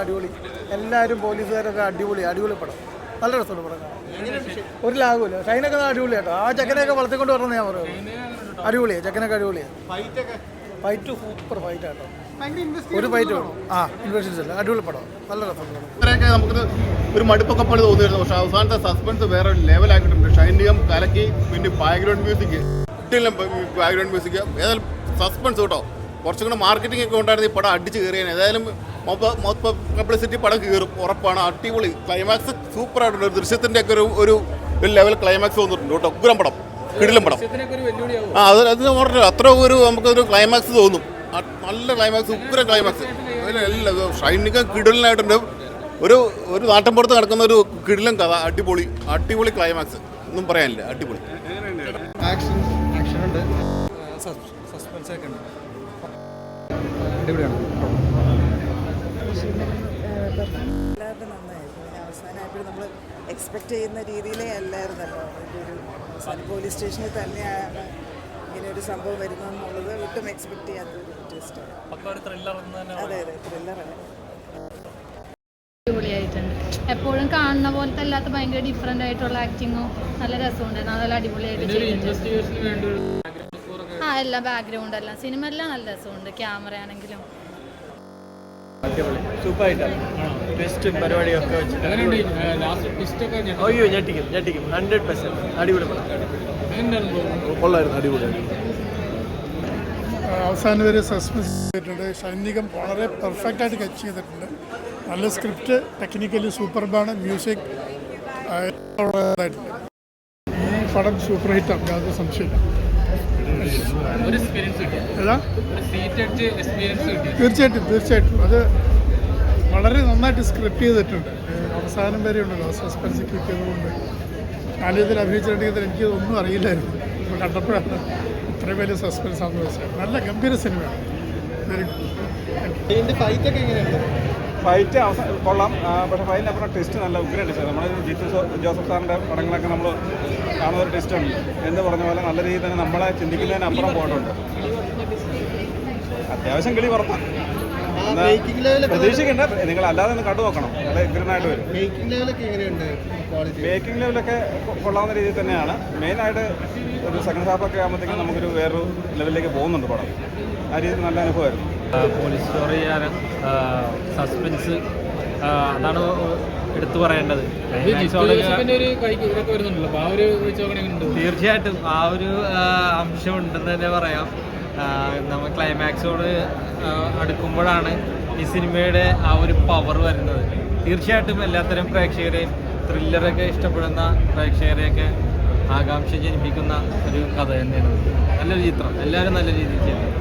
അടിപൊളി. എല്ലാവരും പോലീസുകാരൊക്കെ അടിപൊളി പടം. നല്ല രസമുള്ള പടം. ഒരു ലാഗുമില്ല. ഷൈനൊക്കെ അടിപൊളി കേട്ടോ. ആ ചെക്കനെയൊക്കെ വളർത്തിക്കൊണ്ട് വരണമെന്ന് ഞാൻ പറയുന്നത്. അടിപൊളിയാണ് ചെക്കനൊക്കെ അടിപൊളിയാണ്. ഫൈറ്റ് സൂപ്പർ ഫൈറ്റ് ആട്ടോ. ഒരു ഫൈറ്റ് വേണം. ഇൻവെസ്റ്റീസ് അല്ല, അടിപൊളി പടം. നല്ല രസമുണ്ട്. നമുക്കിത് ഒരു മടുപ്പൊക്കെ പോലെ തോന്നിയിരുന്നു. പക്ഷേ അവസാനത്തെ സസ്പെൻസ് വേറെ ഒരു ലെവലാക്കിയിട്ടുണ്ട്. ഷൈനിയം കലക്കി, പിന്നെ ബാക്ക്ഗ്രൗണ്ട് മ്യൂസിക്, ബാക്ക്ഗ്രൗണ്ട് മ്യൂസിക്, ഏതായാലും സസ്പെൻസ് കേട്ടോ. കുറച്ചും കൂടെ മാർക്കറ്റിംഗ് ഒക്കെ ഉണ്ടായിരുന്നു ഈ പടം അടിച്ച് കയറിയാണ്. ഏതായാലും പബ്ലിസിറ്റി പടം കയറും ഉറപ്പാണ്. അടിപൊളി ക്ലൈമാക്സ് സൂപ്പറായിട്ടുണ്ട്. ഒരു ദൃശ്യത്തിൻ്റെ ഒക്കെ ഒരു ലെവൽ ക്ലൈമാക്സ് വന്നിട്ടുണ്ട് കേട്ടോ. ഉഗ്രം പടം, കിടിലം പടം. അത് പറഞ്ഞില്ല, അത്ര ഒരു നമുക്കൊരു ക്ലൈമാക്സ് തോന്നും. നല്ല ക്ലൈമാക്സ്, ഉഗ്രം ക്ലൈമാക്സ്. എല്ലാം ഷൈനിക കിടിലനായിട്ടുണ്ട്. ഒരു നാട്ടിൻപുറത്ത് നടക്കുന്ന ഒരു കിടിലൻ കഥ. അടിപൊളി ക്ലൈമാക്സ്, ഒന്നും പറയാനില്ല. അടിപൊളി ആക്ഷൻ ഉണ്ട്, സസ്പെൻസ് ഒക്കെ ഉണ്ട്. അടിപൊളിയാണ്. എല്ലാവരും നന്നായിരുന്നു. അവസാനമായപ്പോഴും നമ്മൾ എക്സ്പെക്റ്റ് ചെയ്യുന്ന രീതിയിലേ അല്ലായിരുന്നല്ലോ. അതിൻ്റെ ഒരു അവസാനം പോലീസ് സ്റ്റേഷനിൽ തന്നെയാണ് ഇങ്ങനെ ഒരു സംഭവം വരുന്നതെന്നുള്ളത് ഒട്ടും എക്സ്പെക്ട് ചെയ്യാത്തൊരു ട്വിസ്റ്റാണ്. അതെ ത്രില്ലറാണ്. അടിപൊളിയായിട്ടുണ്ട്. എപ്പോഴും കാണുന്ന പോലത്തെ അല്ലാത്ത ഭയങ്കര ഡിഫറെൻ്റ് ആയിട്ടുള്ള ആക്ടിങ്ങും നല്ല രസമുണ്ടായിരുന്നു. നല്ല അടിപൊളിയായിട്ട് എല്ലാം ബാക്ക്ഗ്രൗണ്ട് എല്ലാം സിനിമ എല്ലാം നല്ല രസമുണ്ട്. ക്യാമറ ആണെങ്കിലും സൂപ്പറായിട്ടാണ്. ട്വിസ്റ്റും പരിപാടിയൊക്കെ വെച്ചിട്ട് അയ്യോ ഞെട്ടിക്കും 100%. അടിപൊളി പടം. കൊള്ളായിരുന്നു. അടിപൊളിയായിരുന്നു. അവസാനം വരെ സസ്പെൻസ് ചെയ്തിട്ടുണ്ട്. സൈനികം വളരെ പെർഫെക്റ്റായിട്ട് കച്ച് ചെയ്തിട്ടുണ്ട്. നല്ല സ്ക്രിപ്റ്റ്, ടെക്നിക്കലി സൂപ്പർബാണ്. മ്യൂസിക് പടം സൂപ്പർ ഹിറ്റാണ്, യാതൊരു സംശയമില്ല. തീർച്ചയായിട്ടും അത് വളരെ നന്നായിട്ട് സ്ക്രിപ്റ്റ് ചെയ്തിട്ടുണ്ട്. അവസാനം വരെ ഉണ്ടല്ലോ സസ്പെൻസ് കീപ്പ് ചെയ്തതുകൊണ്ട്. ഞാനിതിൽ അഭിനയിച്ചിട്ടുണ്ടെങ്കിൽ എനിക്കിതൊന്നും അറിയില്ലായിരുന്നു. ഇപ്പോൾ കണ്ടപ്പോഴാണ് ഇത്രയും വലിയ സസ്പെൻസ് ആണെന്ന് വെച്ചാൽ. നല്ല ഗംഭീര സിനിമയാണ്. Very good. ഫൈറ്റ് കൊള്ളാം. പക്ഷേ ഫൈറ്റിനപ്പുറം ടെസ്റ്റ് നല്ല ഉഗ്രം ടെസ്റ്റ്. നമ്മൾ ജിത്തു ജോസഫ് സാറിൻ്റെ പടങ്ങളൊക്കെ നമ്മൾ കാണുന്ന ഒരു ടെസ്റ്റ് ഉണ്ട് എന്ന് പറഞ്ഞ പോലെ നല്ല രീതിയിൽ തന്നെ നമ്മളെ ചിന്തിക്കുന്നതിനപ്പുറം പോയിട്ടുണ്ട്. അത്യാവശ്യം കിളി പുറത്താണ്. പ്രതീക്ഷിക്കേണ്ട, നിങ്ങൾ അല്ലാതെ ഒന്ന് കണ്ടു നോക്കണം. നല്ല ഉഗ്രനായിട്ട് വരും. മേക്കിംഗ് ലെവലൊക്കെ കൊള്ളാവുന്ന രീതിയിൽ തന്നെയാണ്. മെയിനായിട്ട് ഒരു സെക്കൻഡ് ഹാഫൊക്കെ ആകുമ്പോഴത്തേക്കും നമുക്കൊരു വേറൊരു ലെവലിലേക്ക് പോകുന്നുണ്ട് പടം. ആ രീതിയിൽ നല്ല അനുഭവമായിരുന്നു. പോലീസ് സ്റ്റോറി ചെയ്യാനും സസ്പെൻസ് അതാണ് എടുത്തു പറയേണ്ടത്. തീർച്ചയായിട്ടും ആ ഒരു അംശം ഉണ്ടെന്ന് തന്നെ പറയാം. നമ്മൾ ക്ലൈമാക്സോട് അടുക്കുമ്പോഴാണ് ഈ സിനിമയുടെ ആ ഒരു പവർ വരുന്നത്. തീർച്ചയായിട്ടും എല്ലാത്തരം പ്രേക്ഷകരെയും ത്രില്ലറൊക്കെ ഇഷ്ടപ്പെടുന്ന പ്രേക്ഷകരെയൊക്കെ ആകാംക്ഷ ജനിപ്പിക്കുന്ന ഒരു കഥ തന്നെയാണ്. നല്ലൊരു ചിത്രം, എല്ലാവരും നല്ല രീതിയിൽ ചെയ്യുന്നത്.